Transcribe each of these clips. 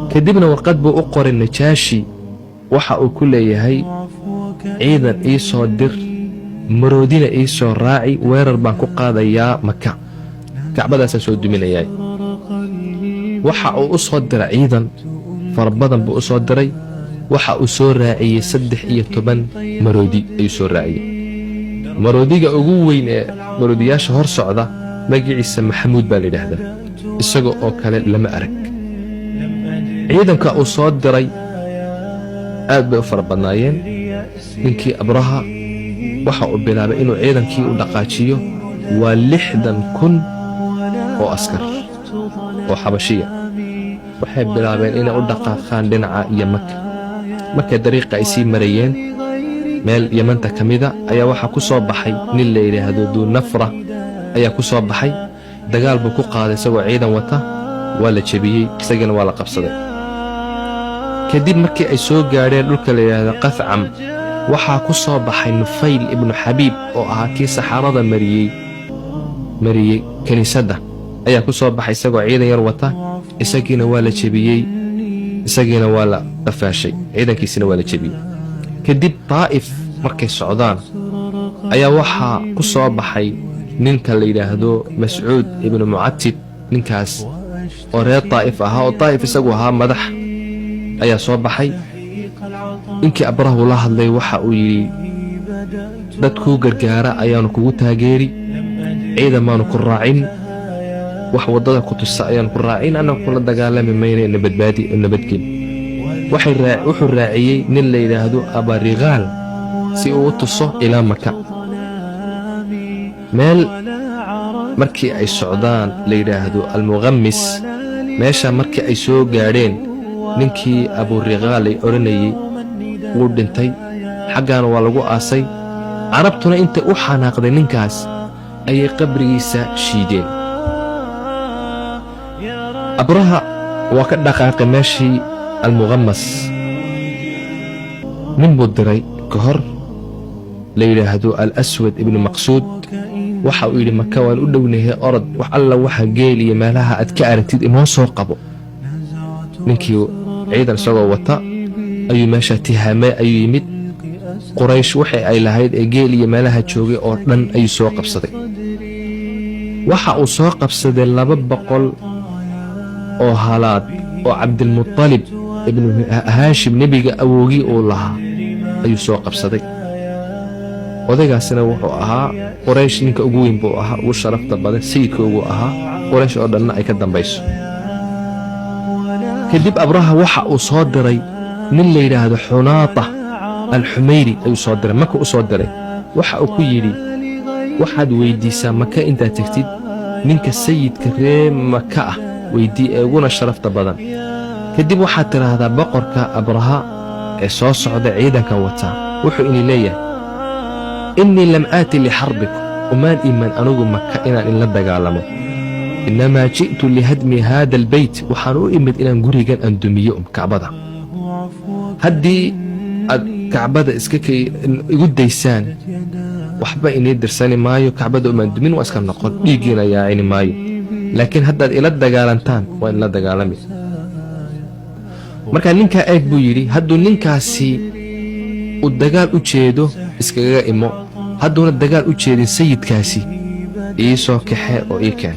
kadibna warqad buu u qoray najaashi waxa uu ku leeyahay ciidan ii soo dir maroodina ii soo raaci weerar baan ku qaadayaa maka kacbadaasaan soo duminayaa waxa uu u soo diray ciidan fara badan buu u soo diray waxa uu soo raaciyey 13 maroodi ayuu soo raaciyey maroodiga ugu weyn ee maroodiyaasha hor socda magaciisa maxamuud baa la yidhaahdaa isaga oo kale lama arag ciidanka uu soo diray aad bay u fara badnaayeen ninkii abraha waxa uu bilaabay inuu ciidankii u dhaqaajiyo waa 60,000 oo askar oo xabashiya waxay bilaabeen inay u dhaqaaqaan dhinaca iyo maka markay dariiqa ay sii marayeen meel yamanta ka mida ayaa waxaa ku soo baxay nin la yidhaahdo duunafra ayaa ku soo baxay dagaal buu ku qaaday isagoo ciidan wata waa la jebiyey isagana waa la qabsaday kadib markii ay soo gaadheen dhulka la yidhaahdo qafcam waxaa ku soo baxay nufayl ibnu xabiib oo ahaa kii saxaarada mariyey kiniisadda ayaa ku soo baxay isagoo ciidan yar wata isagiina waa la jebiyey isagiina waa la qafaashay ciidankiisina waa la jebiyey kadib daa'if markay socdaan ayaa waxaa ku soo baxay ninka la yidhaahdo mascuud ibnu mucatib ninkaas oo reer daa'if ahaa oo daa'if isagu ahaa madax ayaa soo baxay ninkii abrahu la hadlay waxa uu yidhi dadkuu gargaara ayaanu kugu taageeri ciidan maanu ku raacin wax waddada ku tusa ayaanu ku raacin annaga kula dagaalami mayna nabadbaadi nabadgeli wuxuu raaciyey nin la yidhaahdo abarigaal si uu u tuso ilaa maka meel markii ay socdaan la yidhaahdo almuqamis meesha markii ay soo gaadheen ninkii aburigaal ay odhanayey wuu dhintay xaggaana waa lagu aasay carabtuna intay u xanaaqday ninkaas ayay qabrigiisa shiideen abraha waa ka dhaqaaqay meeshii almuqamas nin buu diray ka hor la yidhaahdo alaswad ibnu maqsuud waxa uu yidhi maka waan u dhownahay orod wax alla waxa geel iyo meelaha aad ka aragtid inoo soo qabo ninkii ciidan isagoo wata ayuu meesha tihaamay ayuu yimid quraysh waxay ay lahayd ee geel iyo meelaha joogay oo dhan ayuu soo qabsaday waxa uu soo qabsaday 200 oo halaad oo cabdilmuطalib ibnu haashim nebiga awowgii uu lahaa ayuu soo qabsaday odaygaasina wuxuu ahaa quraysh ninka ugu weyn buu ahaa ugu sharafta badan sayidka ugu ahaa quraysh oo dhanna ay ka dambayso kadib abraha waxa uu soo diray nin la yidhaahdo xunaata alxumayri ayuu soo diray maka u soo diray waxa uu ku yidhi waxaad weyddiisaa maka intaad tegtid ninka sayidka ree maka ah weydii ee uguna sharafta badan kadib waxaad tidhaahdaa boqorka abraha ee soo socda ciidankan wataa wuxuu ini leeyahay innii lam aati lixarbikum umaan iman anugu maka inaan inla dagaalamo innamaa ji'tu lihadmi haada albeyt waxaan u imid inaan gurigan aan dumiyo kacbada haddii aad kacbada igu daysaan waxba inii dirsani maayo kacbada umaan dumin waa iska noqon dhiiggiina yaacini maayo laakiin haddaad ila dagaalantaan waa inla dagaalami markaa ninkaa eeg buu yidhi hadduu ninkaasi uu dagaal u jeedo iskaga imo hadduuna dagaal u jeedin sayidkaasi ii soo kaxe oo ii keen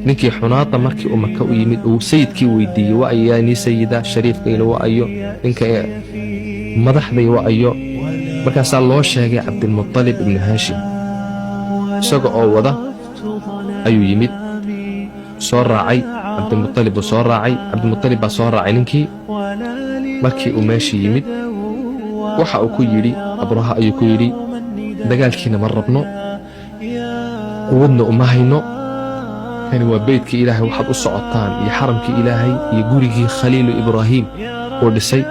ninkii xunaata markii uu maka u yimid uu sayidkii weyddiiyey wa ayaa nii sayida shariifkayna wa ayo ninka madaxday wa ayo markaasaa loo sheegay cabdilmuطalib ibnu haashim isaga oo wada ayuu yimid soo raacay cabdilmuطalib buu soo raacay cabdilmuطalib baa soo raacay ninkii markii uu meeshii yimid waxa uu ku yidhi abraha ayuu ku yidhi dagaalkiina ma rabno quwadna uma hayno kani waa beydkii ilaahay waxaad u socotaan iyo xaramkii ilaahay iyo gurigii khaliilu ibraahiim uu dhisay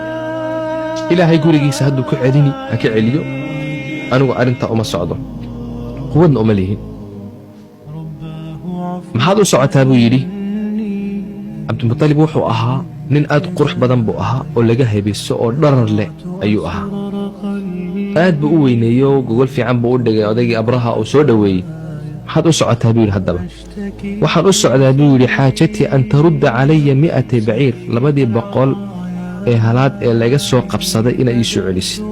ilaahay gurigiisa hadduu ku celini ha ka celiyo anigu arrintaa uma socdo quwadna uma lihin maxaad u socotaa buu yidhi cabdilmuطalib wuxuu ahaa nin aad qurux badan buu ahaa oo laga hebaysto oo dharar leh ayuu ahaa aad buu u weyneeyo gogol fiican buu u dhigay odaygii abraha uu soo dhoweeyey maxaad u socotaa buu yidhi haddaba waxaan u socdaa buu yidhi xaajatii an tarudda calaya 100 baciir 200 ee halaad ee laga soo qabsaday inaad ii soo celisid